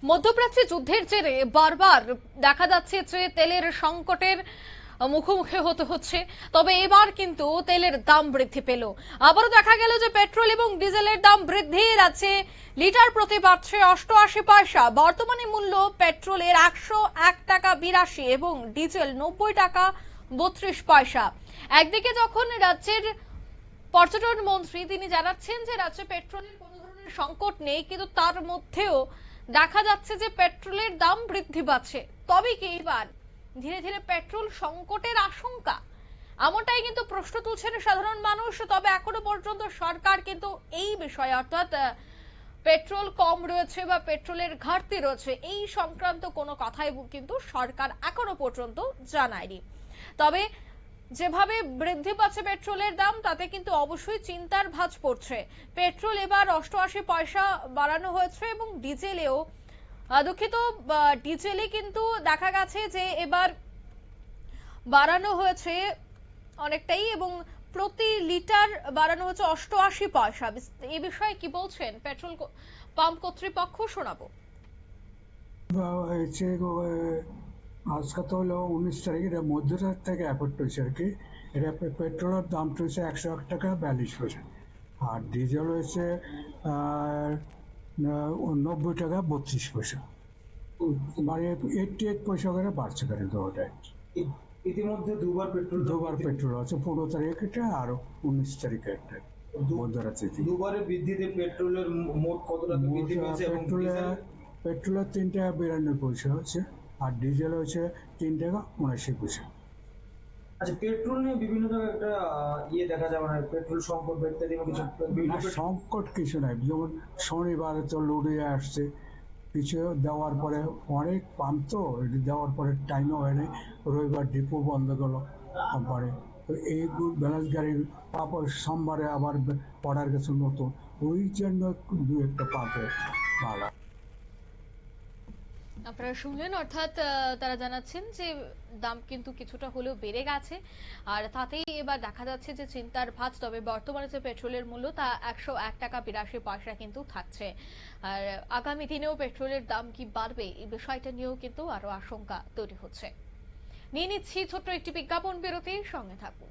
মধ্যপ্রাচ্যে যুদ্ধের জেরে বারবার দেখা যাচ্ছে যে তেলের সংকটের মুখোমুখি হতে হচ্ছে। তবে এবার কিন্তু তেলের দাম বৃদ্ধি পেল। আবারও দেখা গেল যে পেট্রোল এবং ডিজেলের দাম বৃদ্ধি আছে, লিটার প্রতি বাড়ছে 88 পয়সা। বর্তমানে মূল্য পেট্রোলের 101 টাকা 82 এবং ডিজেল 90 টাকা 32 পয়সা। একদিকে যখন রাজ্যের পর্যটন মন্ত্রী তিনি জানাচ্ছেন যে রাজ্যে পেট্রোলের কোনো ধরনের সংকট নেই, কিন্তু তার মধ্যেও দেখা যাচ্ছে যে পেট্রোলের দাম বৃদ্ধি পাচ্ছে। তবে কি এবার ধীরে ধীরে পেট্রোল সংকটের আশঙ্কা, এমনটাই কিন্তু প্রশ্ন তুলছেন সাধারণ মানুষ। তবে এখনো পর্যন্ত সরকার কিন্তু এই বিষয়ে অর্থাৎ পেট্রোল কম রয়েছে বা পেট্রোলের ঘাটতি রয়েছে এই সংক্রান্ত কোনো কথাই কিন্তু সরকার এখনো পর্যন্ত জানায়নি। তবে যেভাবে বৃদ্ধি পাচ্ছে পেট্রোলের দাম, তাতে কিন্তু অবশ্যই চিন্তার ভাঁজ পড়ছে। পেট্রোল এবার 88 পয়সা বাড়ানো হয়েছে এবং ডিজেলেও দুঃখিত, ডিজেলে কিন্তু দেখা গেছে যে এবার বাড়ানো হয়েছে অনেকটাই এবং প্রতি লিটার বাড়ানো হচ্ছে 88 পয়সা। এই বিষয়ে কি বলছেন পেট্রোল পাম্প কর্তৃপক্ষ, শোনাবো। হয়েছে আজকে তো হলো 19 তারিখ, এটা মধ্যরাত থেকে এফেক্ট হয়েছে আর কি। এটা পেট্রোলের দাম হয়েছে 101 টাকা 42 পয়সা, আর ডিজেল হয়েছে 90 টাকা 32 পয়সা। মানে 88 পয়সা করে বাড়ছে কিন্তু ওটাই। ইতিমধ্যে দুবার পেট্রোল আছে, 15 তারিখে আর 19 তারিখে একটা মধ্যরাতে। দুবারের বৃদ্ধিতে পেট্রোলের মোট কত টাকা বৃদ্ধি পেয়েছে এবং পেট্রোলের 3 টাকা 92 পয়সা হচ্ছে, আর ডিজেল হচ্ছে 3 টাকা 79 পয়সা। আচ্ছা, পেট্রোল নিয়ে বিভিন্ন জায়গায় একটা দেখা যায়, মানে পেট্রোল সংকট বা ইত্যাদি কিছু না, সংকট কিছু নাই। যেমন শনিবারে তো লোডে আসছে, কিছু দেওয়ার পরে অনেক পাম্প তো দেওয়ার পরে টাইমও হয়নি, রবিবার ডিপো বন্ধ করলো কোম্পানি। তো এই ব্যালেন্স গাড়ির তারপর সোমবারে আবার অর্ডার গেছে নতুন, ওই জন্য দু একটা পাম্পে ভাড়া। আপনারা শুনলেন, অর্থাৎ তারা জানাচ্ছেন যে দাম কিন্তু কিছুটা হলেও বেড়ে গেছে আর তাতেই এবার দেখা যাচ্ছে যে চিন্তার ভাঁজ। তবে বর্তমানে যে পেট্রোলের মূল্য তা 101 টাকা 82 পয়সা কিন্তু থাকছে। আর আগামী দিনেও পেট্রোলের দাম কি বাড়বে এই বিষয়টা নিয়েও কিন্তু আরো আশঙ্কা তৈরি হচ্ছে। নিয়ে নিচ্ছি ছোট্ট একটি বিজ্ঞাপন বিরতি, সঙ্গে থাকুন।